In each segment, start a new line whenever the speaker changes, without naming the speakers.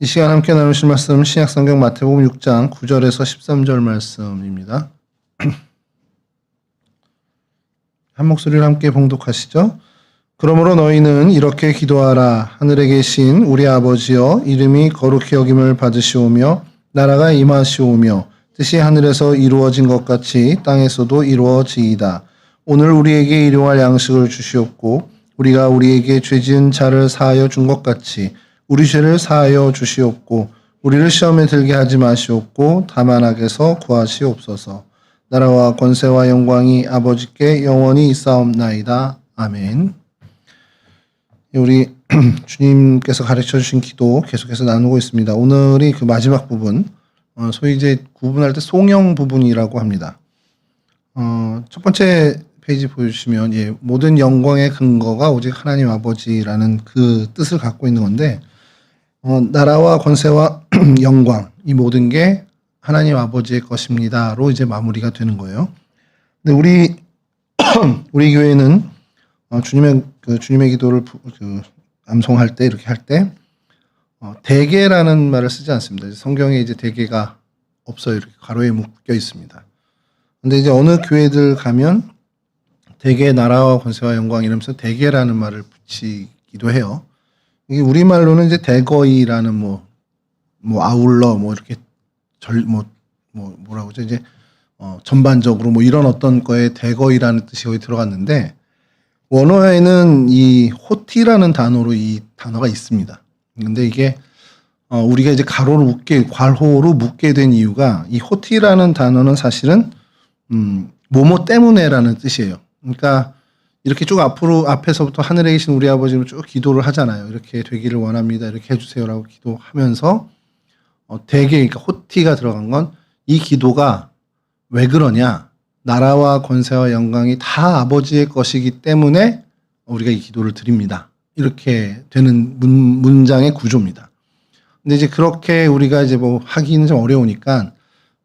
이 시간 함께 나누실 말씀은 신약성경 마태복음 6장 9절에서 13절 말씀입니다. 한 목소리로 함께 봉독하시죠. 그러므로 너희는 이렇게 기도하라. 하늘에 계신 우리 아버지여, 이름이 거룩히 여김을 받으시오며 나라가 임하시오며 뜻이 하늘에서 이루어진 것 같이 땅에서도 이루어지이다. 오늘 우리에게 일용할 양식을 주시옵고 우리가 우리에게 죄 지은 자를 사하여 준 것 같이 우리 죄를 사하여 주시옵고 우리를 시험에 들게 하지 마시옵고 다만 악에서 구하시옵소서. 나라와 권세와 영광이 아버지께 영원히 있사옵나이다. 아멘. 우리 주님께서 가르쳐 주신 기도 계속해서 나누고 있습니다. 오늘이 그 마지막 부분, 소위 이제 구분할 때 송영 부분이라고 합니다. 첫 번째 페이지 보여주시면 모든 영광의 근거가 오직 하나님 아버지라는 그 뜻을 갖고 있는 건데, 나라와 권세와 영광, 이 모든 게 하나님 아버지의 것입니다로 이제 마무리가 되는 거예요. 근데 우리 교회는 주님의 기도를 암송할 때, 이렇게 할 때 대개라는 말을 쓰지 않습니다. 성경에 이제 대개가 없어요. 이렇게 가로에 묶여 있습니다. 근데 이제 어느 교회들 가면 대개 나라와 권세와 영광 이러면서 대개라는 말을 붙이기도 해요. 이게 우리말로는 이제 대거이라는 아울러 이렇게 뭐라고 하죠? 이제 전반적으로 이런 어떤 거에 대거이라는 뜻이 거기 들어갔는데, 원어에는 이 호티라는 단어로 이 단어가 있습니다. 근데 이게 우리가 이제 괄호로 묶게 된 이유가, 이 호티라는 단어는 사실은 뭐뭐 때문에라는 뜻이에요. 그러니까 이렇게 쭉 앞에서부터 하늘에 계신 우리 아버지로 쭉 기도를 하잖아요. 이렇게 되기를 원합니다. 이렇게 해주세요라고 기도하면서 그러니까 호티가 들어간 건, 이 기도가 왜 그러냐? 나라와 권세와 영광이 다 아버지의 것이기 때문에 우리가 이 기도를 드립니다. 이렇게 되는 문장의 구조입니다. 근데 이제 그렇게 우리가 이제 하기는 좀 어려우니까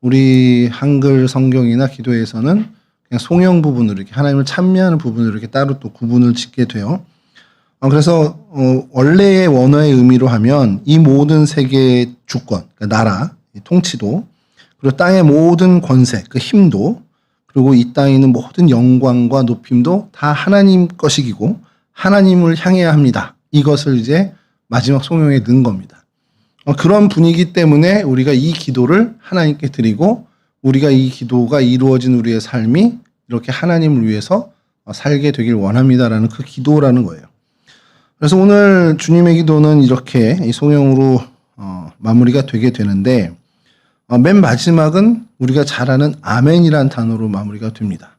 우리 한글 성경이나 기도에서는 그냥 송영 부분으로, 이렇게 하나님을 찬미하는 부분으로 이렇게 따로 또 구분을 짓게 돼요. 그래서 원래의 원어의 의미로 하면 이 모든 세계의 주권, 그러니까 나라, 통치도, 그리고 땅의 모든 권세, 그 힘도, 그리고 이 땅에 있는 모든 영광과 높임도 다 하나님 것이고 하나님을 향해야 합니다. 이것을 이제 마지막 송영에 넣은 겁니다. 그런 분위기 때문에 우리가 이 기도를 하나님께 드리고, 우리가 이 기도가 이루어진 우리의 삶이 이렇게 하나님을 위해서 살게 되길 원합니다라는 그 기도라는 거예요. 그래서 오늘 주님의 기도는 이렇게 이 송영으로 마무리가 되게 되는데, 맨 마지막은 우리가 잘 아는 아멘이라는 단어로 마무리가 됩니다.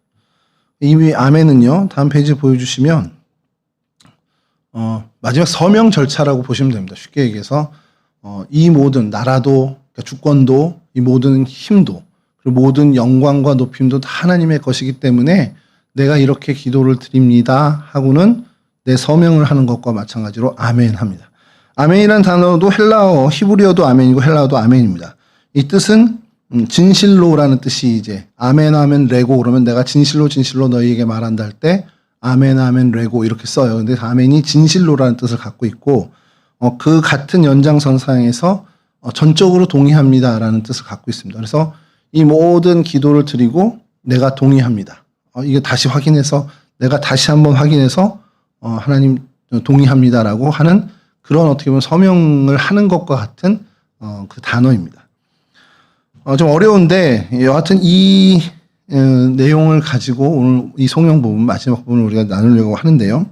이 아멘은요, 다음 페이지 보여주시면 마지막 서명 절차라고 보시면 됩니다. 쉽게 얘기해서 이 모든 나라도, 그러니까 주권도, 이 모든 힘도, 그리고 모든 영광과 높임도 다 하나님의 것이기 때문에 내가 이렇게 기도를 드립니다 하고는 내 서명을 하는 것과 마찬가지로 아멘 합니다. 아멘이라는 단어도 헬라어, 히브리어도 아멘이고 헬라어도 아멘입니다. 이 뜻은 진실로라는 뜻이 이제 아멘 아멘 레고, 그러면 내가 진실로 너희에게 말한다 할 때 아멘 아멘 레고 이렇게 써요. 근데 아멘이 진실로라는 뜻을 갖고 있고, 그 같은 연장선상에서 전적으로 동의합니다라는 뜻을 갖고 있습니다. 그래서 이 모든 기도를 드리고 내가 동의합니다. 이게 다시 확인해서, 내가 다시 한번 확인해서 하나님 동의합니다라고 하는 그런 어떻게 보면 서명을 하는 것과 같은 그 단어입니다. 좀 어려운데 여하튼 이 내용을 가지고 오늘 이 송영 부분, 마지막 부분을 우리가 나누려고 하는데요.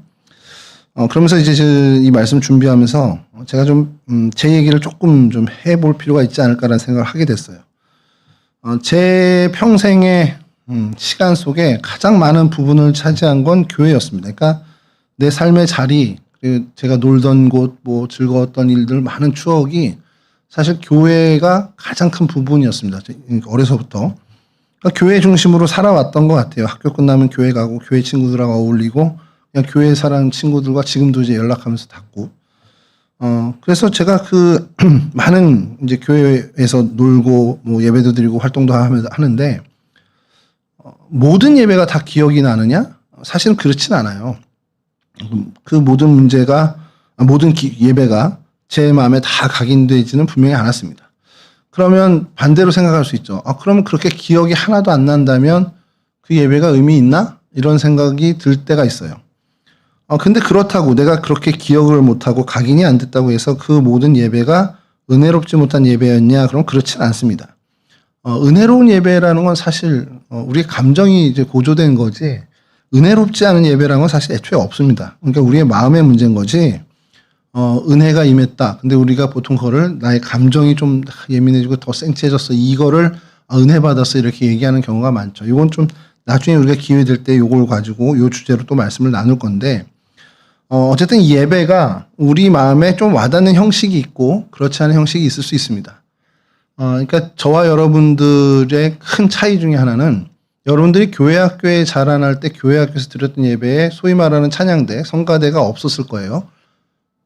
그러면서 이제 이 말씀 준비하면서 제가 좀 제 얘기를 조금 좀 해볼 필요가 있지 않을까라는 생각을 하게 됐어요. 제 평생의 시간 속에 가장 많은 부분을 차지한 건 교회였습니다. 그러니까 내 삶의 자리, 제가 놀던 곳, 즐거웠던 일들, 많은 추억이 사실 교회가 가장 큰 부분이었습니다. 어려서부터. 그러니까 교회 중심으로 살아왔던 것 같아요. 학교 끝나면 교회 가고, 교회 친구들하고 어울리고, 그냥 교회 사람 친구들과 지금도 이제 연락하면서 닿고. 그래서 제가 많은 이제 교회에서 놀고, 예배도 드리고 활동도 하는데, 모든 예배가 다 기억이 나느냐? 사실은 그렇진 않아요. 그 모든 예배가 제 마음에 다 각인되지는 분명히 않았습니다. 그러면 반대로 생각할 수 있죠. 그러면 그렇게 기억이 하나도 안 난다면 그 예배가 의미 있나? 이런 생각이 들 때가 있어요. 근데 그렇다고 내가 그렇게 기억을 못하고 각인이 안 됐다고 해서 그 모든 예배가 은혜롭지 못한 예배였냐? 그럼 그렇진 않습니다. 은혜로운 예배라는 건 사실 우리의 감정이 이제 고조된 거지 은혜롭지 않은 예배라는 건 사실 애초에 없습니다. 그러니까 우리의 마음의 문제인 거지 은혜가 임했다. 근데 우리가 보통 그거를 나의 감정이 좀 예민해지고 더 센치해졌어. 이거를 은혜 받았어. 이렇게 얘기하는 경우가 많죠. 이건 좀 나중에 우리가 기회 될 때 이걸 가지고 이 주제로 또 말씀을 나눌 건데 어쨌든 이 예배가 우리 마음에 좀 와닿는 형식이 있고 그렇지 않은 형식이 있을 수 있습니다. 그러니까 저와 여러분들의 큰 차이 중에 하나는 여러분들이 교회 학교에 자라날 때 교회 학교에서 드렸던 예배에 소위 말하는 찬양대, 성가대가 없었을 거예요.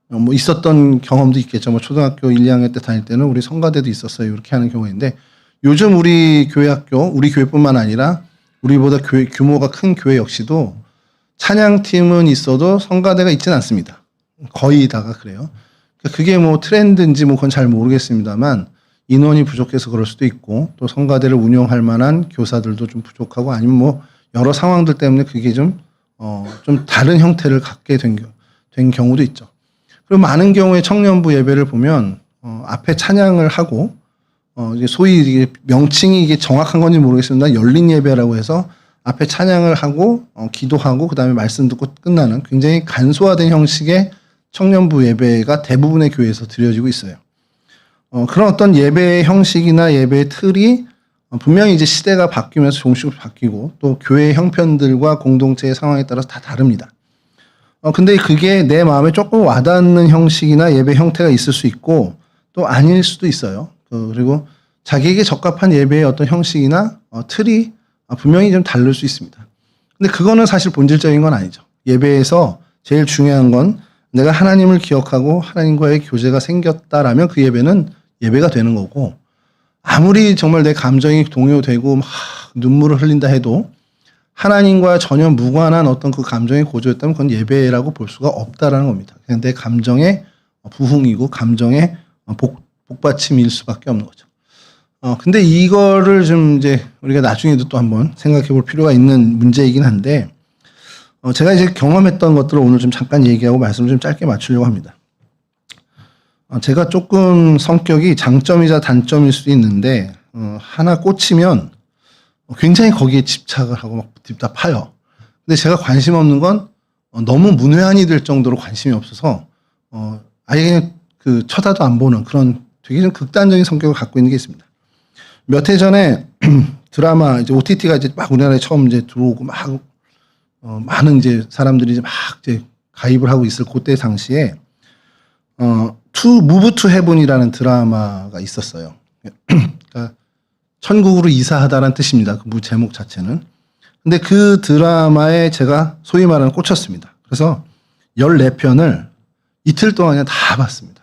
뭐 있었던 경험도 있겠죠. 뭐 초등학교 1, 2학년 때 다닐 때는 우리 성가대도 있었어요. 이렇게 하는 경우인데 요즘 우리 교회 학교, 우리 교회뿐만 아니라 우리보다 규모가 큰 교회 역시도 찬양팀은 있어도 성가대가 있지는 않습니다. 거의 다가 그래요. 그게 뭐 트렌드인지 뭐 그건 잘 모르겠습니다만 인원이 부족해서 그럴 수도 있고 또 성가대를 운영할 만한 교사들도 좀 부족하고 아니면 뭐 여러 상황들 때문에 그게 좀 다른 형태를 갖게 된 경우도 있죠. 그리고 많은 경우에 청년부 예배를 보면 앞에 찬양을 하고 이게 소위 이게 명칭이 이게 정확한 건지 모르겠습니다. 열린 예배라고 해서 앞에 찬양을 하고 기도하고 그다음에 말씀 듣고 끝나는 굉장히 간소화된 형식의 청년부 예배가 대부분의 교회에서 드려지고 있어요. 그런 어떤 예배의 형식이나 예배의 틀이 분명히 이제 시대가 바뀌면서 조금씩 바뀌고 또 교회의 형편들과 공동체의 상황에 따라서 다 다릅니다. 근데 그게 내 마음에 조금 와닿는 형식이나 예배 형태가 있을 수 있고 또 아닐 수도 있어요. 그리고 자기에게 적합한 예배의 어떤 형식이나 틀이 분명히 좀 다를 수 있습니다. 근데 그거는 사실 본질적인 건 아니죠. 예배에서 제일 중요한 건 내가 하나님을 기억하고 하나님과의 교제가 생겼다라면 그 예배는 예배가 되는 거고 아무리 정말 내 감정이 동요되고 막 눈물을 흘린다 해도 하나님과 전혀 무관한 어떤 그 감정의 고조였다면 그건 예배라고 볼 수가 없다라는 겁니다. 그냥 내 감정의 부흥이고 감정의 복받침일 수밖에 없는 거죠. 근데 이거를 좀 이제 우리가 나중에도 또 한번 생각해 볼 필요가 있는 문제이긴 한데 제가 이제 경험했던 것들을 오늘 좀 잠깐 얘기하고 말씀을 좀 짧게 맞추려고 합니다. 제가 조금 성격이 장점이자 단점일 수도 있는데 하나 꽂히면 굉장히 거기에 집착을 하고 막 답답해요. 근데 제가 관심 없는 건 너무 문외한이 될 정도로 관심이 없어서 아예 그냥 그 쳐다도 안 보는 그런 되게 좀 극단적인 성격을 갖고 있는 게 있습니다. 몇 해 전에 드라마 이제 OTT가 이제 막 우리나라에 처음 이제 들어오고 막 많은 이제 사람들이 이제 막 이제 가입을 하고 있을 그때 당시에 Move to Heaven이라는 드라마가 있었어요. 그러니까 천국으로 이사하다라는 뜻입니다. 그 제목 자체는. 근데 그 드라마에 제가 소위 말하는 꽂혔습니다. 그래서 14편을 이틀 동안 그냥 다 봤습니다.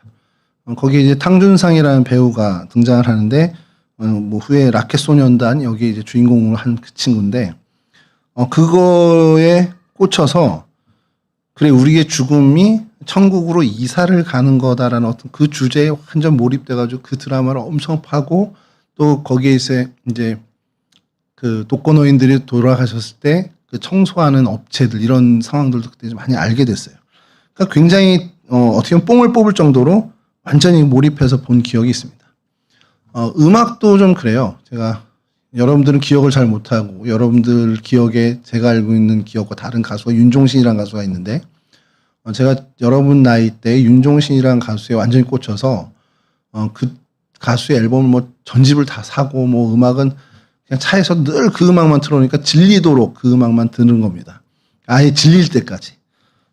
거기에 이제 탕준상이라는 배우가 등장을 하는데 뭐 후에 라켓소년단 여기 이제 주인공으로 한 그 친구인데 그거에 꽂혀서 그래 우리의 죽음이 천국으로 이사를 가는 거다라는 어떤 그 주제에 완전 몰입돼가지고 그 드라마를 엄청 파고 또 거기에 이제 그 독거노인들이 돌아가셨을 때 그 청소하는 업체들 이런 상황들도 그때 좀 많이 알게 됐어요. 그러니까 굉장히 어떻게 보면 뽕을 뽑을 정도로 완전히 몰입해서 본 기억이 있습니다. 음악도 좀 그래요. 제가 여러분들은 기억을 잘 못하고 여러분들 기억에 제가 알고 있는 기억과 다른 가수가 윤종신이라는 가수가 있는데 제가 여러분 나이 때 윤종신이라는 가수에 완전히 꽂혀서 그 가수의 앨범을 뭐 전집을 다 사고 뭐 음악은 그냥 차에서 늘 그 음악만 틀어놓으니까 질리도록 그 음악만 듣는 겁니다. 아예 질릴 때까지.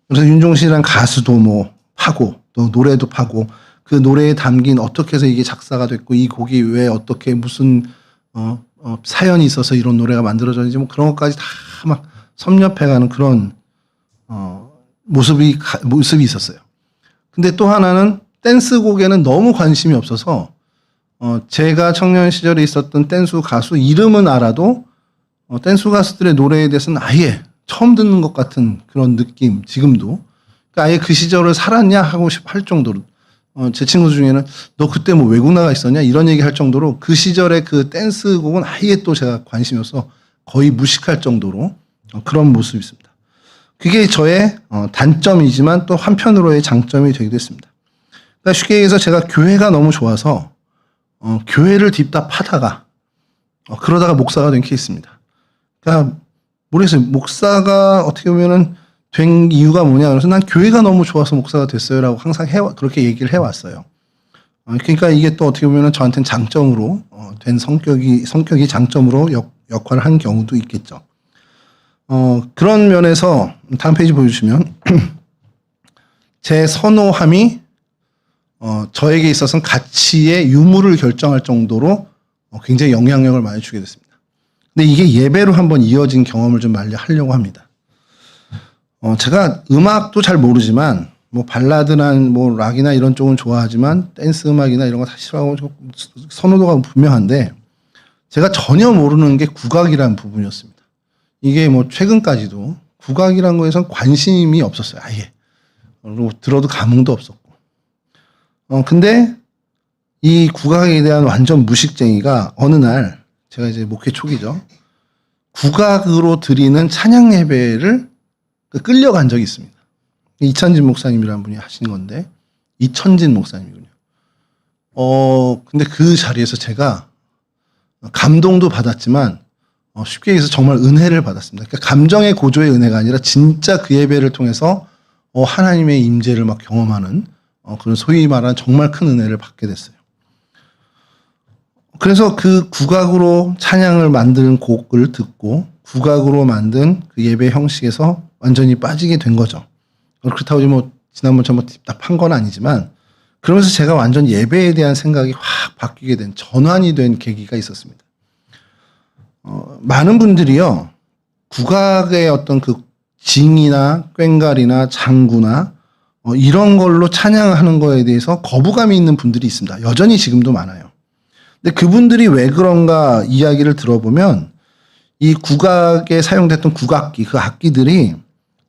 그래서 윤종신이라는 가수도 뭐 파고 또 노래도 파고 그 노래에 담긴 어떻게 해서 이게 작사가 됐고 이 곡이 왜 어떻게 무슨 사연이 있어서 이런 노래가 만들어졌는지 뭐 그런 것까지 다 막 섭렵해가는 그런 모습이 있었어요. 근데 또 하나는 댄스곡에는 너무 관심이 없어서 제가 청년 시절에 있었던 댄스 가수 이름은 알아도 댄스 가수들의 노래에 대해서는 아예 처음 듣는 것 같은 그런 느낌 지금도 그러니까 아예 그 시절을 살았냐 하고 할 정도로 제 친구 중에는 너 그때 뭐 외국 나가 있었냐 이런 얘기 할 정도로 그 시절에 그 댄스곡은 아예 또 제가 관심이 없어 거의 무식할 정도로 그런 모습이 있습니다. 그게 저의 단점이지만 또 한편으로의 장점이 되기도 했습니다. 그러니까 쉽게 얘기해서 제가 교회가 너무 좋아서 교회를 딥답하다가 그러다가 목사가 된 케이스입니다. 그러니까 모르겠어요. 목사가 어떻게 보면은 된 이유가 뭐냐 그래서 난 교회가 너무 좋아서 목사가 됐어요라고 항상 그렇게 얘기를 해왔어요. 그러니까 이게 또 어떻게 보면은 저한테는 장점으로 된 성격이 장점으로 역할을 한 경우도 있겠죠. 그런 면에서 다음 페이지 보여주시면 제 선호함이 저에게 있어서는 가치의 유무를 결정할 정도로 굉장히 영향력을 많이 주게 됐습니다. 근데 이게 예배로 한번 이어진 경험을 좀 하려고 합니다. 제가 음악도 잘 모르지만 뭐 발라드나 뭐 락이나 이런 쪽은 좋아하지만 댄스 음악이나 이런 거 다 싫어하고 선호도가 분명한데 제가 전혀 모르는 게 국악이라는 부분이었습니다. 이게 뭐 최근까지도 국악이라는 거에선 관심이 없었어요. 아예. 그리고 들어도 감흥도 없었고. 근데 이 국악에 대한 완전 무식쟁이가 어느 날 제가 이제 목회 초기죠. 국악으로 드리는 찬양 예배를 끌려간 적이 있습니다. 이천진 목사님이라는 분이 하신 건데 이천진 목사님이군요. 근데 그 자리에서 제가 감동도 받았지만 쉽게 얘기해서 정말 은혜를 받았습니다. 그러니까 감정의 고조의 은혜가 아니라 진짜 그 예배를 통해서 하나님의 임재를 막 경험하는 그런 소위 말하는 정말 큰 은혜를 받게 됐어요. 그래서 그 국악으로 찬양을 만드는 곡을 듣고 국악으로 만든 그 예배 형식에서 완전히 빠지게 된 거죠. 그렇다고 뭐 지난번처럼 답답한 건 아니지만 그러면서 제가 완전 예배에 대한 생각이 확 바뀌게 된 전환이 된 계기가 있었습니다. 많은 분들이요 국악의 어떤 그 징이나 꽹과리나 장구나 이런 걸로 찬양하는 거에 대해서 거부감이 있는 분들이 있습니다. 여전히 지금도 많아요. 근데 그분들이 왜 그런가 이야기를 들어보면 이 국악에 사용됐던 국악기, 그 악기들이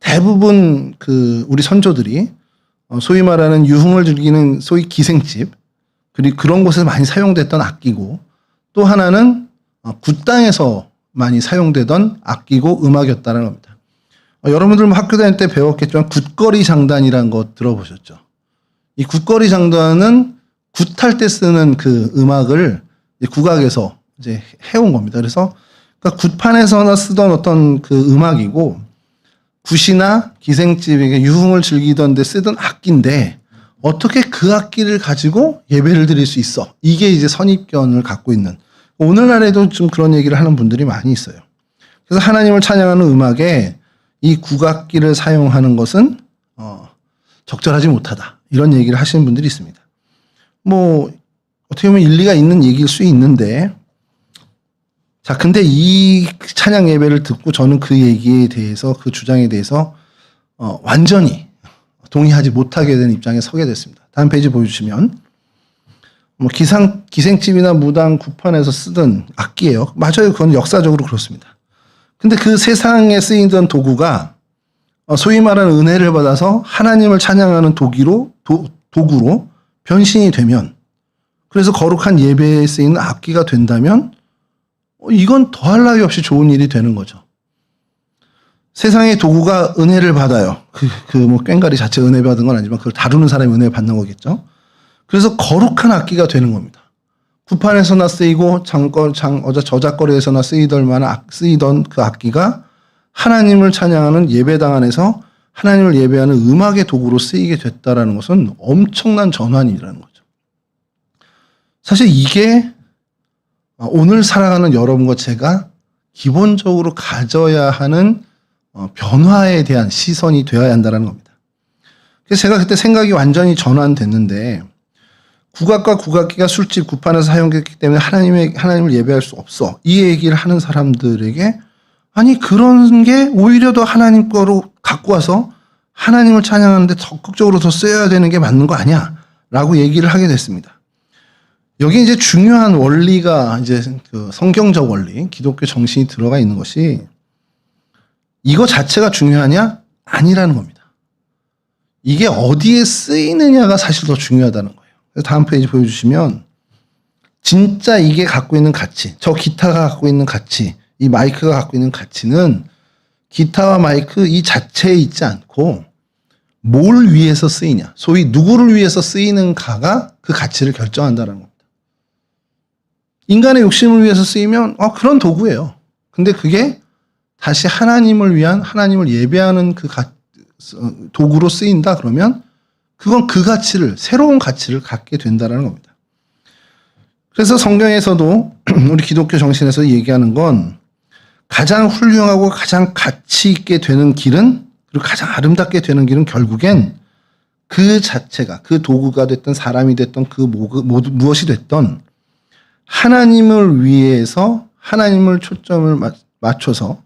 대부분 우리 선조들이 소위 말하는 유흥을 즐기는 소위 기생집, 그리고 그런 곳에서 많이 사용됐던 악기고 또 하나는 굿당에서 많이 사용되던 악기고 음악이었다는 겁니다. 여러분들 뭐 학교 다닐 때 배웠겠지만 굿거리 장단이라는 거 들어보셨죠? 이 굿거리 장단은 굿할 때 쓰는 그 음악을 국악에서 이제 해온 겁니다. 그래서 그러니까 굿판에서나 쓰던 어떤 그 음악이고 굿이나 기생집에게 유흥을 즐기던 데 쓰던 악기인데 어떻게 그 악기를 가지고 예배를 드릴 수 있어? 이게 이제 선입견을 갖고 있는 오늘날에도 좀 그런 얘기를 하는 분들이 많이 있어요. 그래서 하나님을 찬양하는 음악에 이 국악기를 사용하는 것은 적절하지 못하다. 이런 얘기를 하시는 분들이 있습니다. 뭐 어떻게 보면 일리가 있는 얘기일 수 있는데 자, 근데 이 찬양 예배를 듣고 저는 그 얘기에 대해서 그 주장에 대해서 완전히 동의하지 못하게 된 입장에 서게 됐습니다. 다음 페이지 보여주시면 뭐 기생집이나 무당 굿판에서 쓰던 악기예요. 맞아요. 그건 역사적으로 그렇습니다. 근데 그 세상에 쓰이던 도구가 소위 말하는 은혜를 받아서 하나님을 찬양하는 도구로 변신이 되면 그래서 거룩한 예배에 쓰이는 악기가 된다면 이건 더할 나위 없이 좋은 일이 되는 거죠. 세상의 도구가 은혜를 받아요. 뭐 꽹과리 자체 은혜 받은 건 아니지만 그걸 다루는 사람이 은혜 받는 거겠죠. 그래서 거룩한 악기가 되는 겁니다. 굿판에서나 쓰이고 저작거리에서나 쓰이던 그 악기가 하나님을 찬양하는 예배당 안에서 하나님을 예배하는 음악의 도구로 쓰이게 됐다라는 것은 엄청난 전환이라는 거죠. 사실 이게 오늘 살아가는 여러분과 제가 기본적으로 가져야 하는 변화에 대한 시선이 되어야 한다는 겁니다. 그래서 제가 그때 생각이 완전히 전환됐는데 국악과 국악기가 술집 굿판에서 사용됐기 때문에 하나님을 예배할 수 없어. 이 얘기를 하는 사람들에게 아니 그런 게 오히려 더 하나님 거로 갖고 와서 하나님을 찬양하는데 적극적으로 더 쓰여야 되는 게 맞는 거 아니야? 라고 얘기를 하게 됐습니다. 여기 이제 중요한 원리가 이제 그 성경적 원리, 기독교 정신이 들어가 있는 것이 이거 자체가 중요하냐? 아니라는 겁니다. 이게 어디에 쓰이느냐가 사실 더 중요하다는 거예요. 그래서 다음 페이지 보여주시면 진짜 이게 갖고 있는 가치, 저 기타가 갖고 있는 가치, 이 마이크가 갖고 있는 가치는 기타와 마이크 이 자체에 있지 않고 뭘 위해서 쓰이냐, 소위 누구를 위해서 쓰이는가가 그 가치를 결정한다는 겁니다. 인간의 욕심을 위해서 쓰이면 그런 도구예요. 근데 그게 다시 하나님을 위한, 하나님을 예배하는 그 도구로 쓰인다 그러면 그건 그 가치를, 새로운 가치를 갖게 된다는 겁니다. 그래서 성경에서도 우리 기독교 정신에서 얘기하는 건 가장 훌륭하고 가장 가치 있게 되는 길은, 그리고 가장 아름답게 되는 길은 결국엔 그 자체가, 그 도구가 됐던 사람이 됐던 그 무엇이 됐던 하나님을 위해서, 하나님을 초점을 맞춰서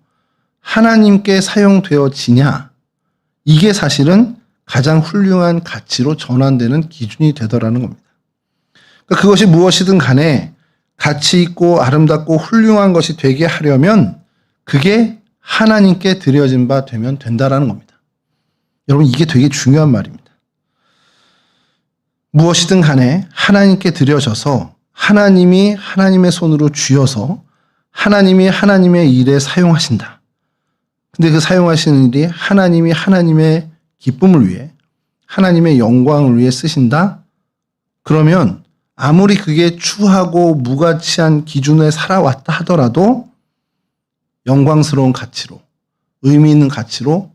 하나님께 사용되어지냐, 이게 사실은 가장 훌륭한 가치로 전환되는 기준이 되더라는 겁니다. 그러니까 그것이 무엇이든 간에 가치 있고 아름답고 훌륭한 것이 되게 하려면 그게 하나님께 드려진 바 되면 된다라는 겁니다. 여러분, 이게 되게 중요한 말입니다. 무엇이든 간에 하나님께 드려져서 하나님이 하나님의 손으로 쥐어서 하나님이 하나님의 일에 사용하신다. 근데 그 사용하시는 일이 하나님이 하나님의 기쁨을 위해, 하나님의 영광을 위해 쓰신다? 그러면 아무리 그게 추하고 무가치한 기준에 살아왔다 하더라도 영광스러운 가치로, 의미 있는 가치로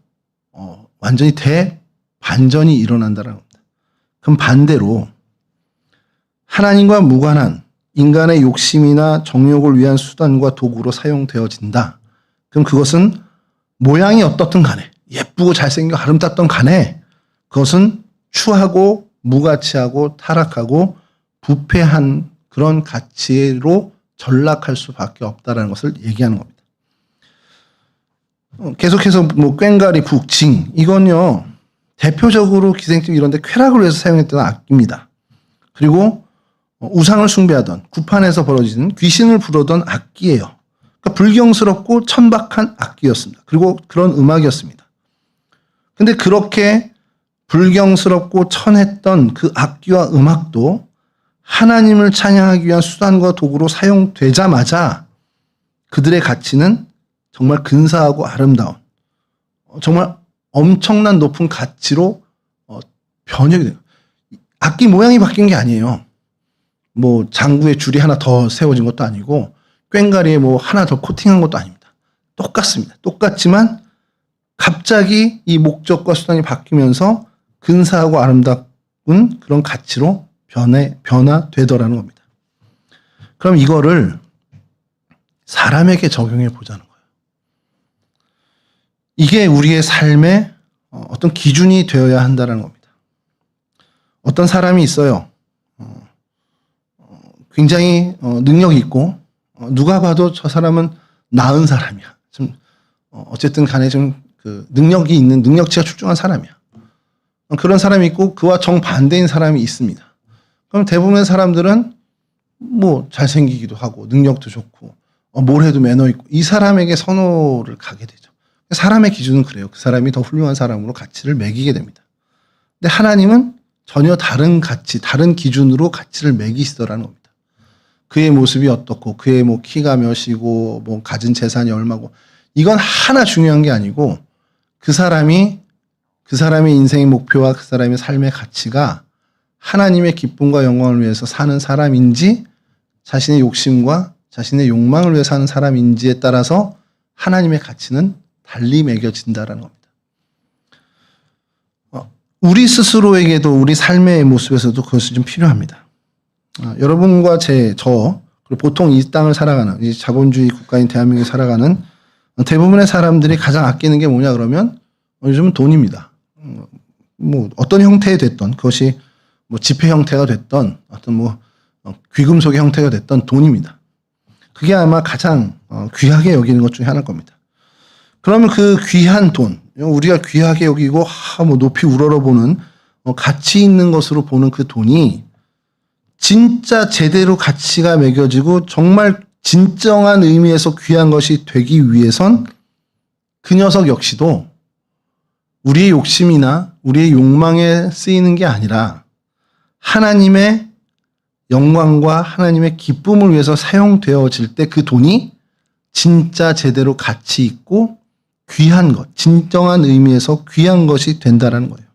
완전히 대반전이 일어난다는 겁니다. 그럼 반대로 하나님과 무관한 인간의 욕심이나 정욕을 위한 수단과 도구로 사용되어진다. 그럼 그것은 모양이 어떻든 간에, 예쁘고 잘생기고 아름답던 간에 그것은 추하고 무가치하고 타락하고 부패한 그런 가치로 전락할 수밖에 없다는 것을 얘기하는 겁니다. 계속해서 꽹과리, 북, 징, 이건요 대표적으로 기생집 이런 데 쾌락을 위해서 사용했던 악기입니다. 그리고 우상을 숭배하던, 구판에서 벌어지는 귀신을 부르던 악기예요. 그러니까 불경스럽고 천박한 악기였습니다. 그리고 그런 음악이었습니다. 근데 그렇게 불경스럽고 천했던 그 악기와 음악도 하나님을 찬양하기 위한 수단과 도구로 사용되자마자 그들의 가치는 정말 근사하고 아름다운, 정말 엄청난 높은 가치로 변형이 돼요. 악기 모양이 바뀐 게 아니에요. 장구에 줄이 하나 더 세워진 것도 아니고 꽹과리에 하나 더 코팅한 것도 아닙니다. 똑같습니다. 똑같지만 갑자기 이 목적과 수단이 바뀌면서 근사하고 아름다운 그런 가치로 변화되더라는 겁니다. 그럼 이거를 사람에게 적용해 보자는 거예요. 이게 우리의 삶의 어떤 기준이 되어야 한다는 겁니다. 어떤 사람이 있어요. 굉장히 능력이 있고 누가 봐도 저 사람은 나은 사람이야. 좀 어쨌든 간에 좀 그 능력이 있는, 능력치가 출중한 사람이야. 그런 사람이 있고 그와 정반대인 사람이 있습니다. 그럼 대부분의 사람들은 잘생기기도 하고 능력도 좋고 뭘 해도 매너 있고 이 사람에게 선호를 가게 되죠. 사람의 기준은 그래요. 그 사람이 더 훌륭한 사람으로 가치를 매기게 됩니다. 근데 하나님은 전혀 다른 가치, 다른 기준으로 가치를 매기시더라는 겁니다. 그의 모습이 어떻고, 그의 키가 몇이고, 가진 재산이 얼마고, 이건 하나 중요한 게 아니고, 그 사람의 인생의 목표와 그 사람의 삶의 가치가 하나님의 기쁨과 영광을 위해서 사는 사람인지, 자신의 욕심과 자신의 욕망을 위해 사는 사람인지에 따라서 하나님의 가치는 달리 매겨진다라는 겁니다. 우리 스스로에게도 우리 삶의 모습에서도 그것이 좀 필요합니다. 여러분과 그리고 보통 이 땅을 살아가는, 이 자본주의 국가인 대한민국에 살아가는 대부분의 사람들이 가장 아끼는 게 뭐냐 그러면 요즘은 돈입니다. 어떤 형태에 됐던, 그것이 지폐 형태가 됐던, 어떤 귀금속의 형태가 됐던 돈입니다. 그게 아마 가장 귀하게 여기는 것 중에 하나일 겁니다. 그러면 그 귀한 돈, 우리가 귀하게 여기고 높이 우러러보는 가치 있는 것으로 보는 그 돈이 진짜 제대로 가치가 매겨지고 정말 진정한 의미에서 귀한 것이 되기 위해선 그 녀석 역시도 우리의 욕심이나 우리의 욕망에 쓰이는 게 아니라 하나님의 영광과 하나님의 기쁨을 위해서 사용되어질 때 그 돈이 진짜 제대로 가치 있고 귀한 것, 진정한 의미에서 귀한 것이 된다라는 거예요.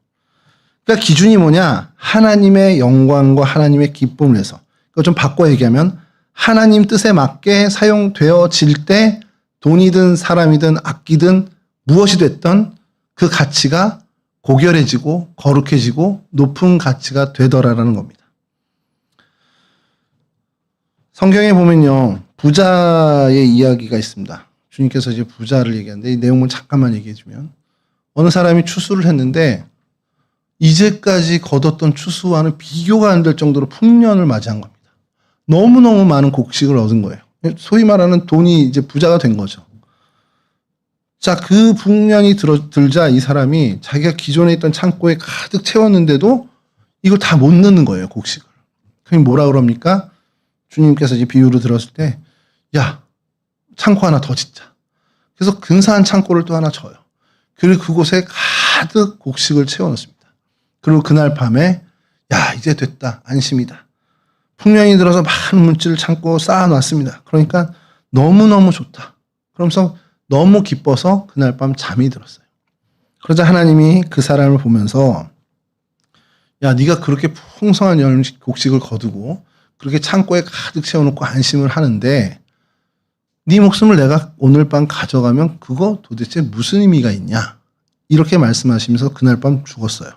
그러니까 기준이 뭐냐? 하나님의 영광과 하나님의 기쁨을 위해서. 이거 좀 바꿔 얘기하면 하나님 뜻에 맞게 사용되어질 때 돈이든 사람이든 악기든 무엇이 됐던 그 가치가 고결해지고 거룩해지고 높은 가치가 되더라라는 겁니다. 성경에 보면요, 부자의 이야기가 있습니다. 주님께서 이제 부자를 얘기하는데 이 내용을 잠깐만 얘기해 주면 어느 사람이 추수를 했는데 이제까지 거뒀던 추수와는 비교가 안 될 정도로 풍년을 맞이한 겁니다. 너무너무 많은 곡식을 얻은 거예요. 소위 말하는 돈이 이제 부자가 된 거죠. 자, 그 풍년이 들자 이 사람이 자기가 기존에 있던 창고에 가득 채웠는데도 이걸 다 못 넣는 거예요, 곡식을. 그럼 뭐라 그럽니까? 주님께서 이제 비유를 들었을 때, 야, 창고 하나 더 짓자. 그래서 근사한 창고를 또 하나 져요. 그리고 그곳에 가득 곡식을 채워넣습니다. 그리고 그날 밤에, 야, 이제 됐다. 안심이다. 풍년이 들어서 많은 물질을 창고 쌓아놨습니다. 그러니까 너무너무 좋다. 그러면서 너무 기뻐서 그날 밤 잠이 들었어요. 그러자 하나님이 그 사람을 보면서 야, 네가 그렇게 풍성한 곡식을 거두고 그렇게 창고에 가득 채워놓고 안심을 하는데 네 목숨을 내가 오늘 밤 가져가면 그거 도대체 무슨 의미가 있냐? 이렇게 말씀하시면서 그날 밤 죽었어요.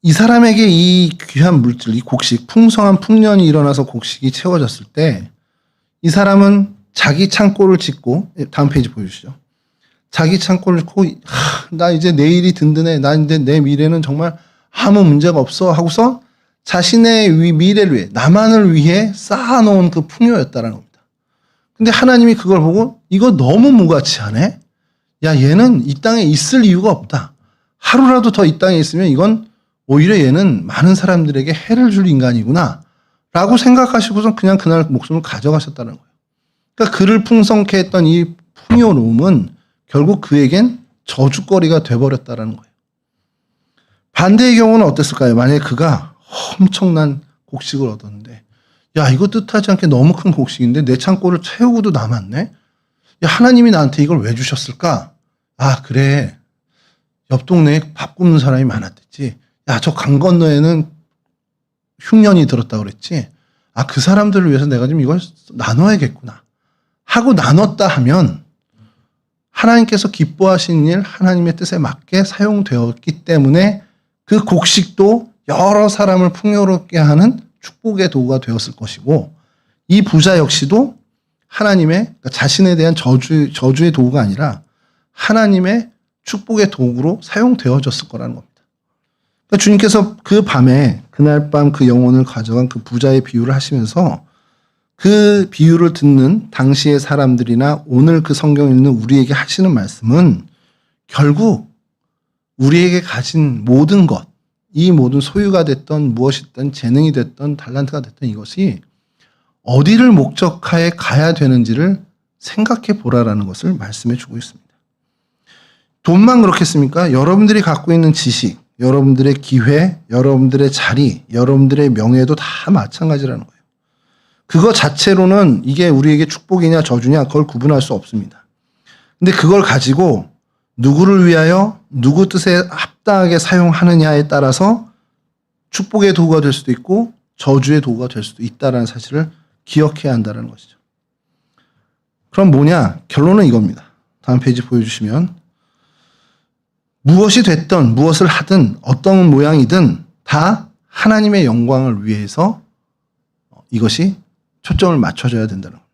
이 사람에게 이 귀한 물질, 이 곡식, 풍성한 풍년이 일어나서 곡식이 채워졌을 때 이 사람은 자기 창고를 짓고, 다음 페이지 보여주시죠. 자기 창고를 짓고, 나 이제 내일이 든든해. 나 이제 내 미래는 정말 아무 문제가 없어. 하고서 자신의 미래를 위해, 나만을 위해 쌓아놓은 그 풍요였다라는 겁니다. 근데 하나님이 그걸 보고, 이거 너무 무가치하네? 야, 얘는 이 땅에 있을 이유가 없다. 하루라도 더 이 땅에 있으면 이건 오히려 얘는 많은 사람들에게 해를 줄 인간이구나. 라고 생각하시고서 그냥 그날 목숨을 가져가셨다는 거예요. 그러니까 그를 풍성케 했던 이 풍요로움은 결국 그에겐 저주거리가 돼버렸다는 거예요. 반대의 경우는 어땠을까요? 만약에 그가 엄청난 곡식을 얻었는데 야, 이거 뜻하지 않게 너무 큰 곡식인데 내 창고를 채우고도 남았네? 야, 하나님이 나한테 이걸 왜 주셨을까? 아, 그래. 옆 동네에 밥 굽는 사람이 많았댔지. 야, 저 강 건너에는 흉년이 들었다 그랬지. 아, 그 사람들을 위해서 내가 좀 이걸 나눠야겠구나. 하고 나눴다 하면 하나님께서 기뻐하신 일, 하나님의 뜻에 맞게 사용되었기 때문에 그 곡식도 여러 사람을 풍요롭게 하는 축복의 도구가 되었을 것이고 이 부자 역시도 하나님의 그러니까 자신에 대한 저주의 도구가 아니라 하나님의 축복의 도구로 사용되어졌을 거라는 겁니다. 그러니까 주님께서 그 밤에 그날 밤 그 영혼을 가져간 그 부자의 비유를 하시면서 그 비유를 듣는 당시의 사람들이나 오늘 그 성경에 있는 우리에게 하시는 말씀은 결국 우리에게 가진 모든 것, 이 모든 소유가 됐던 무엇이든 재능이 됐던 달란트가 됐던 이것이 어디를 목적하에 가야 되는지를 생각해 보라라는 것을 말씀해 주고 있습니다. 돈만 그렇겠습니까? 여러분들이 갖고 있는 지식, 여러분들의 기회, 여러분들의 자리, 여러분들의 명예도 다 마찬가지라는 거예요. 그거 자체로는 이게 우리에게 축복이냐 저주냐 그걸 구분할 수 없습니다. 근데 그걸 가지고 누구를 위하여 누구 뜻에 합당하게 사용하느냐에 따라서 축복의 도구가 될 수도 있고 저주의 도구가 될 수도 있다는 사실을 기억해야 한다는 것이죠. 그럼 뭐냐? 결론은 이겁니다. 다음 페이지 보여주시면 무엇이 됐든 무엇을 하든 어떤 모양이든 다 하나님의 영광을 위해서 이것이 초점을 맞춰줘야 된다는 겁니다.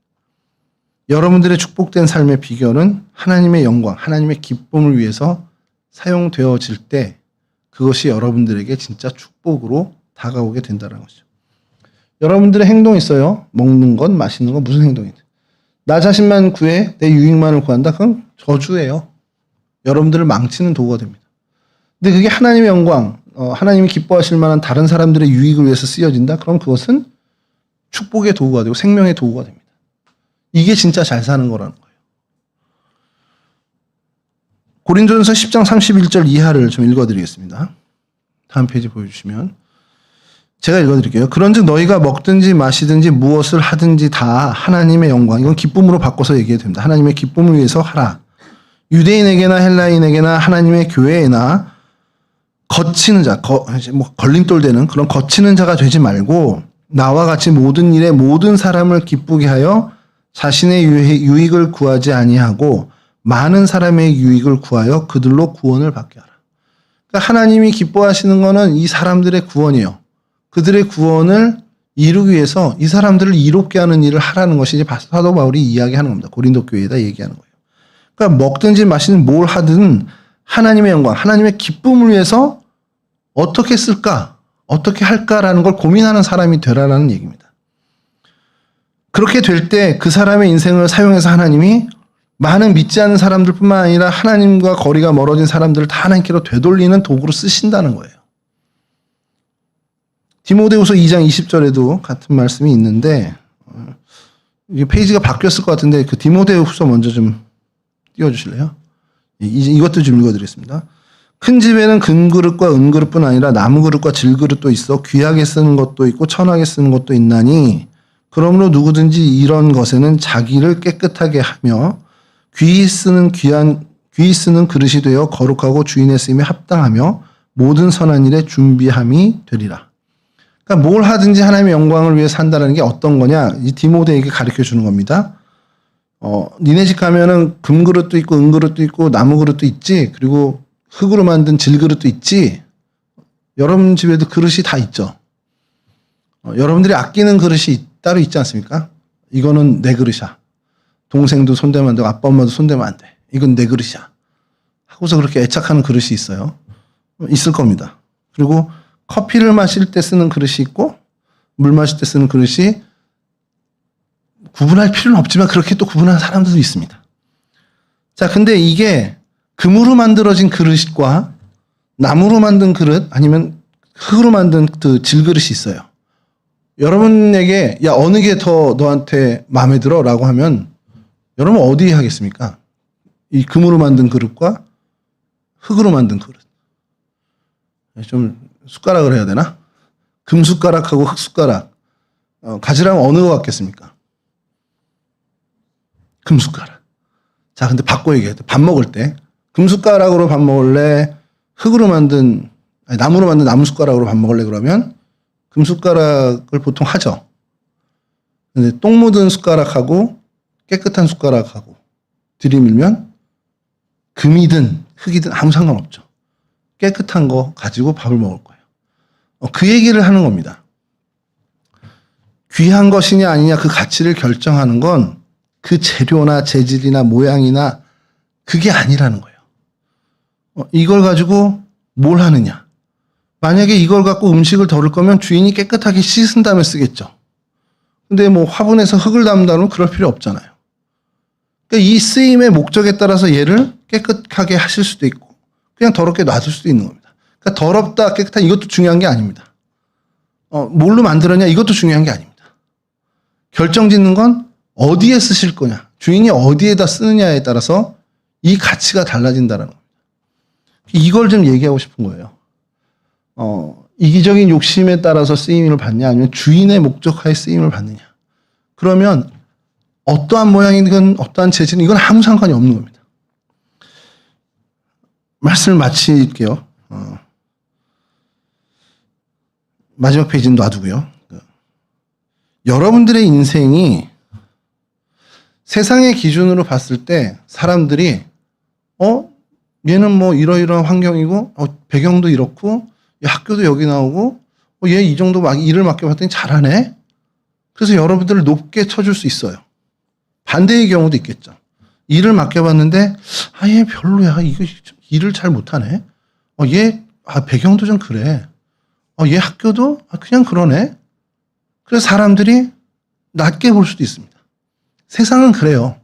여러분들의 축복된 삶의 비결은 하나님의 영광, 하나님의 기쁨을 위해서 사용되어질 때 그것이 여러분들에게 진짜 축복으로 다가오게 된다는 것이죠. 여러분들의 행동이 있어요. 먹는 것, 마시는 것, 무슨 행동이든. 나 자신만 구해 내 유익만을 구한다? 그건 저주예요. 여러분들을 망치는 도구가 됩니다. 근데 그게 하나님의 영광, 하나님이 기뻐하실 만한 다른 사람들의 유익을 위해서 쓰여진다? 그럼 그것은 축복의 도구가 되고 생명의 도구가 됩니다. 이게 진짜 잘 사는 거라는 거예요. 고린도전서 10장 31절 이하를 좀 읽어드리겠습니다. 다음 페이지 보여주시면 제가 읽어드릴게요. 그런즉 너희가 먹든지 마시든지 무엇을 하든지 다 하나님의 영광, 이건 기쁨으로 바꿔서 얘기해도 됩니다. 하나님의 기쁨을 위해서 하라. 유대인에게나 헬라인에게나 하나님의 교회에나 거치는 자, 걸림돌 되는 그런 거치는 자가 되지 말고 나와 같이 모든 일에 모든 사람을 기쁘게 하여 자신의 유익을 구하지 아니하고 많은 사람의 유익을 구하여 그들로 구원을 받게 하라. 그러니까 하나님이 기뻐하시는 것은 이 사람들의 구원이에요. 그들의 구원을 이루기 위해서 이 사람들을 이롭게 하는 일을 하라는 것이 이제 사도 바울이 이야기하는 겁니다. 고린도 교회에다 얘기하는 거예요. 그러니까 먹든지 마시든 뭘 하든 하나님의 영광, 하나님의 기쁨을 위해서 어떻게 쓸까, 어떻게 할까라는 걸 고민하는 사람이 되라라는 얘기입니다. 그렇게 될 때 그 사람의 인생을 사용해서 하나님이 많은 믿지 않는 사람들뿐만 아니라 하나님과 거리가 멀어진 사람들을 다 하나님께로 되돌리는 도구로 쓰신다는 거예요. 디모데후서 2장 20절에도 같은 말씀이 있는데 이게 페이지가 바뀌었을 것 같은데 그 디모데후서 먼저 좀 띄워주실래요? 이것도 좀 읽어드리겠습니다. 큰 집에는 금그릇과 은그릇뿐 아니라 나무그릇과 질그릇도 있어 귀하게 쓰는 것도 있고 천하게 쓰는 것도 있나니 그러므로 누구든지 이런 것에는 자기를 깨끗하게 하며 귀히 쓰는 그릇이 되어 거룩하고 주인의 쓰임에 합당하며 모든 선한 일에 준비함이 되리라. 그러니까 뭘 하든지 하나님의 영광을 위해 산다는 게 어떤 거냐? 이 디모데에게 가르쳐 주는 겁니다. 니네 집 가면은 금그릇도 있고 은그릇도 있고 나무그릇도 있지. 그리고 흙으로 만든 질그릇도 있지. 여러분 집에도 그릇이 다 있죠. 여러분들이 아끼는 그릇이 따로 있지 않습니까? 이거는 내 그릇이야. 동생도 손대면 안 되고 아빠 엄마도 손대면 안 돼. 이건 내 그릇이야. 하고서 그렇게 애착하는 그릇이 있어요. 있을 겁니다. 그리고 커피를 마실 때 쓰는 그릇이 있고 물 마실 때 쓰는 그릇이 구분할 필요는 없지만 그렇게 또 구분하는 사람들도 있습니다. 자, 근데 이게 금으로 만들어진 그릇과 나무로 만든 그릇 아니면 흙으로 만든 그 질그릇이 있어요. 여러분에게 야 어느 게 더 너한테 마음에 들어? 라고 하면 여러분 어디 하겠습니까? 이 금으로 만든 그릇과 흙으로 만든 그릇. 좀 숟가락을 해야 되나? 금숟가락하고 흙숟가락. 가지라면 어느 거 같겠습니까? 금숟가락. 자, 근데 바꿔 얘기해야 돼. 밥 먹을 때. 금숟가락으로 밥 먹을래? 나무로 만든 나무숟가락으로 밥 먹을래? 그러면 금숟가락을 보통 하죠. 근데 똥 묻은 숟가락하고 깨끗한 숟가락하고 들이밀면 금이든 흙이든 아무 상관없죠. 깨끗한 거 가지고 밥을 먹을 거예요. 그 얘기를 하는 겁니다. 귀한 것이냐 아니냐 그 가치를 결정하는 건 그 재료나 재질이나 모양이나 그게 아니라는 거예요. 이걸 가지고 뭘 하느냐. 만약에 이걸 갖고 음식을 덜을 거면 주인이 깨끗하게 씻은 다음에 쓰겠죠. 근데 뭐 화분에서 흙을 담는다면 그럴 필요 없잖아요. 그러니까 이 쓰임의 목적에 따라서 얘를 깨끗하게 하실 수도 있고 그냥 더럽게 놔둘 수도 있는 겁니다. 그러니까 더럽다 깨끗하다 이것도 중요한 게 아닙니다. 뭘로 만들었냐 이것도 중요한 게 아닙니다. 결정짓는 건 어디에 쓰실 거냐 주인이 어디에다 쓰느냐에 따라서 이 가치가 달라진다는 겁니다. 이걸 좀 얘기하고 싶은 거예요. 이기적인 욕심에 따라서 쓰임을 받냐 아니면 주인의 목적하에 쓰임을 받느냐. 그러면 어떠한 모양이든 어떠한 재질은 이건 아무 상관이 없는 겁니다. 말씀을 마칠게요. 마지막 페이지는 놔두고요. 여러분들의 인생이 세상의 기준으로 봤을 때 사람들이 얘는 뭐 이러이러한 환경이고 배경도 이렇고 학교도 여기 나오고 얘 이 정도 일을 맡겨봤더니 잘하네. 그래서 여러분들을 높게 쳐줄 수 있어요. 반대의 경우도 있겠죠. 일을 맡겨봤는데 얘 별로야. 이거 일을 잘 못하네. 얘 배경도 좀 그래. 얘 학교도 그냥 그러네. 그래서 사람들이 낮게 볼 수도 있습니다. 세상은 그래요.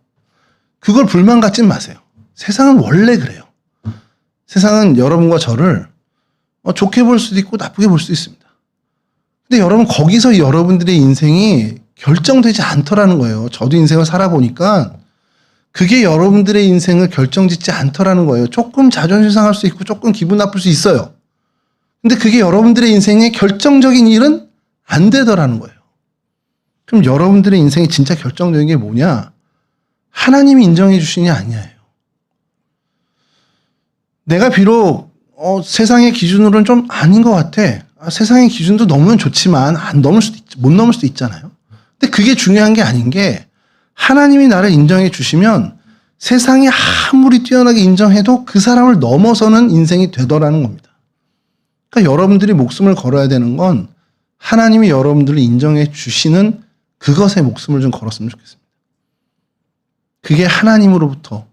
그걸 불만 갖지 마세요. 세상은 원래 그래요. 세상은 여러분과 저를 좋게 볼 수도 있고 나쁘게 볼 수도 있습니다. 근데 여러분 거기서 여러분들의 인생이 결정되지 않더라는 거예요. 저도 인생을 살아보니까 그게 여러분들의 인생을 결정짓지 않더라는 거예요. 조금 자존심 상할 수 있고 조금 기분 나쁠 수 있어요. 근데 그게 여러분들의 인생의 결정적인 일은 안 되더라는 거예요. 그럼 여러분들의 인생이 진짜 결정적인 게 뭐냐? 하나님이 인정해 주시냐 아니냐예요. 내가 비록 세상의 기준으로는 좀 아닌 것 같아. 세상의 기준도 넘으면 좋지만 못 넘을 수도 있잖아요. 근데 그게 중요한 게 아닌 게 하나님이 나를 인정해 주시면 세상이 아무리 뛰어나게 인정해도 그 사람을 넘어서는 인생이 되더라는 겁니다. 그러니까 여러분들이 목숨을 걸어야 되는 건 하나님이 여러분들을 인정해 주시는 그것에 목숨을 좀 걸었으면 좋겠습니다. 그게 하나님으로부터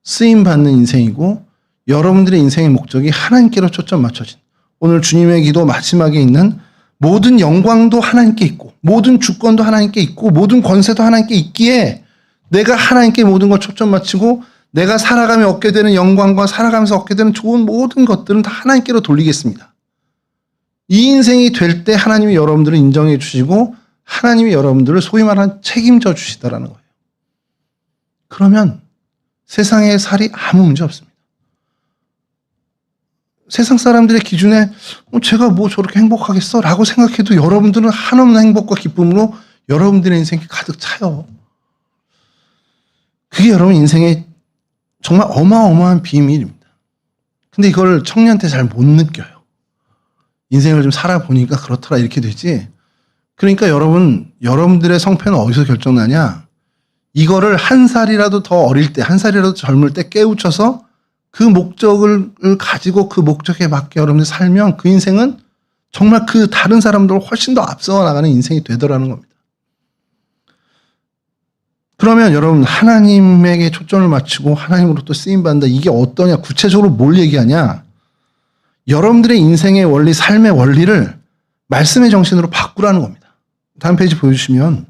쓰임받는 인생이고 여러분들의 인생의 목적이 하나님께로 초점 맞춰진 오늘 주님의 기도 마지막에 있는 모든 영광도 하나님께 있고 모든 주권도 하나님께 있고 모든 권세도 하나님께 있기에 내가 하나님께 모든 걸 초점 맞추고 내가 살아가며 얻게 되는 영광과 살아가면서 얻게 되는 좋은 모든 것들은 다 하나님께로 돌리겠습니다. 이 인생이 될 때 하나님이 여러분들을 인정해 주시고 하나님이 여러분들을 소위 말하는 책임져 주시더라는 거예요. 그러면 세상의 살이 아무 문제 없습니다. 세상 사람들의 기준에 제가 뭐 저렇게 행복하겠어? 라고 생각해도 여러분들은 한없는 행복과 기쁨으로 여러분들의 인생이 가득 차요. 그게 여러분 인생의 정말 어마어마한 비밀입니다. 근데 이걸 청년 때 잘 못 느껴요. 인생을 좀 살아보니까 그렇더라 이렇게 되지. 그러니까 여러분들의 성패는 어디서 결정나냐? 이거를 한 살이라도 더 어릴 때, 한 살이라도 젊을 때 깨우쳐서 그 목적을 가지고 그 목적에 맞게 여러분들이 살면 그 인생은 정말 그 다른 사람들을 훨씬 더 앞서 나가는 인생이 되더라는 겁니다. 그러면 여러분 하나님에게 초점을 맞추고 하나님으로부터 쓰임받는다. 이게 어떠냐? 구체적으로 뭘 얘기하냐? 여러분들의 인생의 원리, 삶의 원리를 말씀의 정신으로 바꾸라는 겁니다. 다음 페이지 보여주시면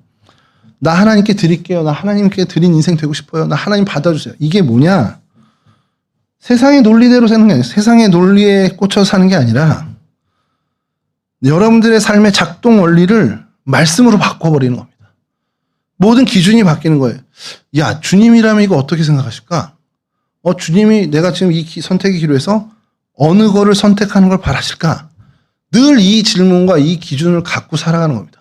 나 하나님께 드릴게요. 나 하나님께 드린 인생 되고 싶어요. 나 하나님 받아주세요. 이게 뭐냐? 세상의 논리대로 사는 게 아니라 세상의 논리에 꽂혀 사는 게 아니라 여러분들의 삶의 작동 원리를 말씀으로 바꿔버리는 겁니다. 모든 기준이 바뀌는 거예요. 야, 주님이라면 이거 어떻게 생각하실까? 주님이 내가 지금 이 선택의 기로에서 어느 거를 선택하는 걸 바라실까? 늘 이 질문과 이 기준을 갖고 살아가는 겁니다.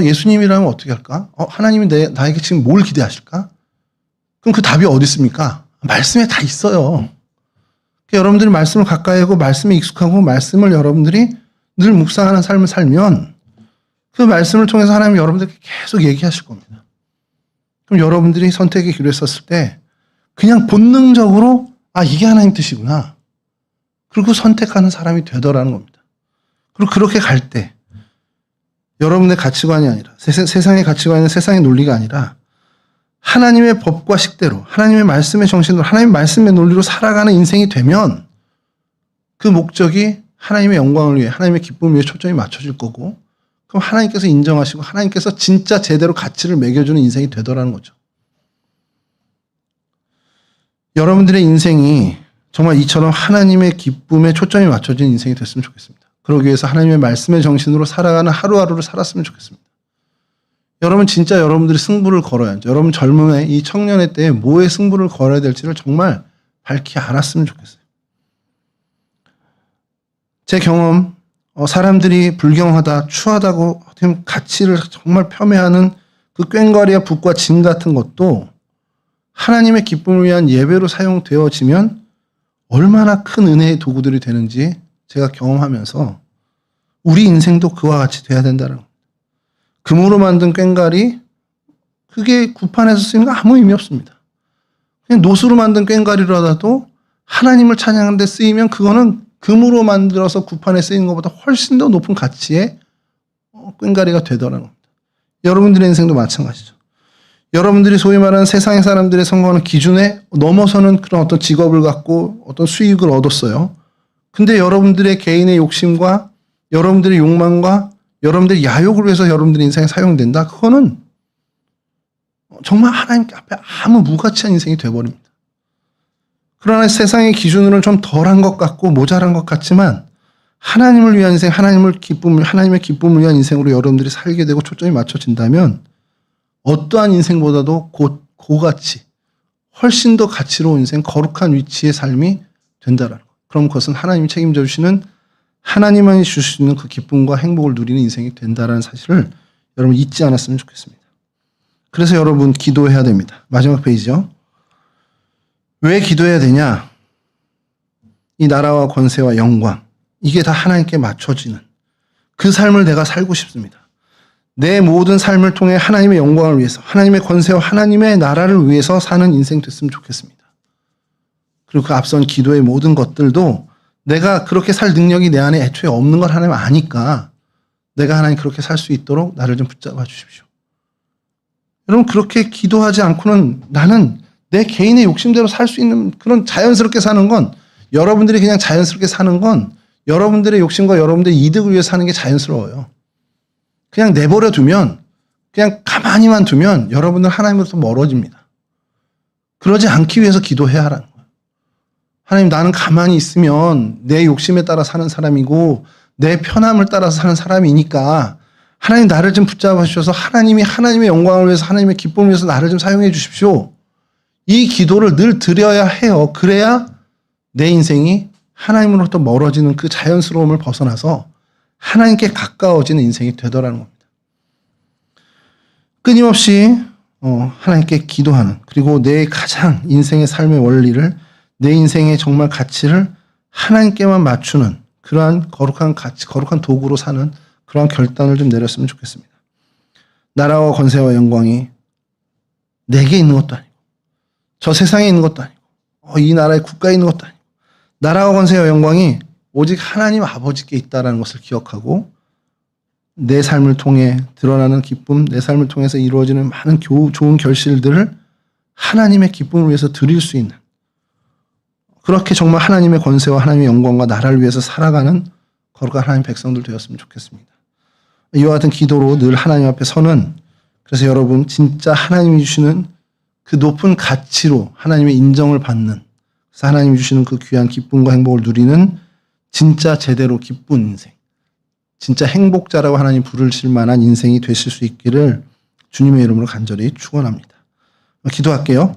예수님이라면 어떻게 할까? 하나님이 나에게 지금 뭘 기대하실까? 그럼 그 답이 어디 있습니까? 말씀에 다 있어요. 그러니까 여러분들이 말씀을 가까이 하고 말씀에 익숙하고 말씀을 여러분들이 늘 묵상하는 삶을 살면 그 말씀을 통해서 하나님이 여러분들께 계속 얘기하실 겁니다. 그럼 여러분들이 선택의 길에 섰을 때 그냥 본능적으로 이게 하나님 뜻이구나. 그리고 선택하는 사람이 되더라는 겁니다. 그리고 그렇게 갈 때 여러분의 가치관이 아니라 세상의 가치관은 세상의 논리가 아니라 하나님의 법과 식대로 하나님의 말씀의 정신으로 하나님의 말씀의 논리로 살아가는 인생이 되면 그 목적이 하나님의 영광을 위해 하나님의 기쁨을 위해 초점이 맞춰질 거고 그럼 하나님께서 인정하시고 하나님께서 진짜 제대로 가치를 매겨주는 인생이 되더라는 거죠. 여러분들의 인생이 정말 이처럼 하나님의 기쁨에 초점이 맞춰진 인생이 됐으면 좋겠습니다. 그러기 위해서 하나님의 말씀의 정신으로 살아가는 하루하루를 살았으면 좋겠습니다. 여러분 진짜 여러분들이 승부를 걸어야죠. 여러분 젊음의 이 청년의 때에 뭐에 승부를 걸어야 될지를 정말 밝히 알았으면 좋겠어요. 제 경험, 사람들이 불경하다, 추하다고 가치를 정말 폄훼하는 그 꽹과리와 붓과 진 같은 것도 하나님의 기쁨을 위한 예배로 사용되어지면 얼마나 큰 은혜의 도구들이 되는지 제가 경험하면서 우리 인생도 그와 같이 돼야 된다는 겁니다. 금으로 만든 꽹과리, 그게 구판에서 쓰이는 거 아무 의미 없습니다. 그냥 노수로 만든 꽹과리라도 하나님을 찬양하는 데 쓰이면 그거는 금으로 만들어서 구판에 쓰이는 것보다 훨씬 더 높은 가치의 꽹과리가 되더라는 겁니다. 여러분들의 인생도 마찬가지죠. 여러분들이 소위 말하는 세상의 사람들의 선거하는 기준에 넘어서는 그런 어떤 직업을 갖고 어떤 수익을 얻었어요. 근데 여러분들의 개인의 욕심과 여러분들의 욕망과 여러분들의 야욕을 위해서 여러분들의 인생에 사용된다. 그거는 정말 하나님 앞에 아무 무가치한 인생이 되어버립니다. 그러나 세상의 기준으로는 좀 덜한 것 같고 모자란 것 같지만 하나님을 위한 인생, 하나님의 기쁨을 위한 인생으로 여러분들이 살게 되고 초점이 맞춰진다면 어떠한 인생보다도 고가치, 훨씬 더 가치로운 인생, 거룩한 위치의 삶이 된다라는 것. 그럼 그것은 하나님이 책임져 주시는 하나님만이 주실 수 있는 그 기쁨과 행복을 누리는 인생이 된다라는 사실을 여러분 잊지 않았으면 좋겠습니다. 그래서 여러분 기도해야 됩니다. 마지막 페이지죠. 왜 기도해야 되냐? 이 나라와 권세와 영광, 이게 다 하나님께 맞춰지는 그 삶을 내가 살고 싶습니다. 내 모든 삶을 통해 하나님의 영광을 위해서, 하나님의 권세와 하나님의 나라를 위해서 사는 인생 됐으면 좋겠습니다. 그리고 그 앞선 기도의 모든 것들도 내가 그렇게 살 능력이 내 안에 애초에 없는 걸 하나님 아니까 내가 하나님 그렇게 살 수 있도록 나를 좀 붙잡아 주십시오. 여러분 그렇게 기도하지 않고는 나는 내 개인의 욕심대로 살 수 있는 그런 자연스럽게 사는 건 여러분들이 그냥 자연스럽게 사는 건 여러분들의 욕심과 여러분들의 이득을 위해 사는 게 자연스러워요. 그냥 내버려 두면 그냥 가만히만 두면 여러분들 하나님으로부터 멀어집니다. 그러지 않기 위해서 기도해야 하라는 거예요. 하나님 나는 가만히 있으면 내 욕심에 따라 사는 사람이고 내 편함을 따라서 사는 사람이니까 하나님 나를 좀 붙잡아 주셔서 하나님이 하나님의 영광을 위해서 하나님의 기쁨을 위해서 나를 좀 사용해 주십시오. 이 기도를 늘 드려야 해요. 그래야 내 인생이 하나님으로부터 멀어지는 그 자연스러움을 벗어나서 하나님께 가까워지는 인생이 되더라는 겁니다. 끊임없이 하나님께 기도하는, 그리고 내 가장 인생의 삶의 원리를, 내 인생의 정말 가치를 하나님께만 맞추는 그러한 거룩한 가치, 거룩한 도구로 사는 그러한 결단을 좀 내렸으면 좋겠습니다. 나라와 권세와 영광이 내게 있는 것도 아니고 저 세상에 있는 것도 아니고 이 나라의 국가에 있는 것도 아니고 나라와 권세와 영광이 오직 하나님 아버지께 있다는 것을 기억하고 내 삶을 통해 드러나는 기쁨, 내 삶을 통해서 이루어지는 많은 좋은 결실들을 하나님의 기쁨을 위해서 드릴 수 있는, 그렇게 정말 하나님의 권세와 하나님의 영광과 나라를 위해서 살아가는 거룩한 하나님 백성들 되었으면 좋겠습니다. 이와 같은 기도로 늘 하나님 앞에 서는, 그래서 여러분 진짜 하나님이 주시는 그 높은 가치로 하나님의 인정을 받는, 그래서 하나님이 주시는 그 귀한 기쁨과 행복을 누리는 진짜 제대로 기쁜 인생, 진짜 행복자라고 하나님 부르실 만한 인생이 되실 수 있기를 주님의 이름으로 간절히 축원합니다. 기도할게요.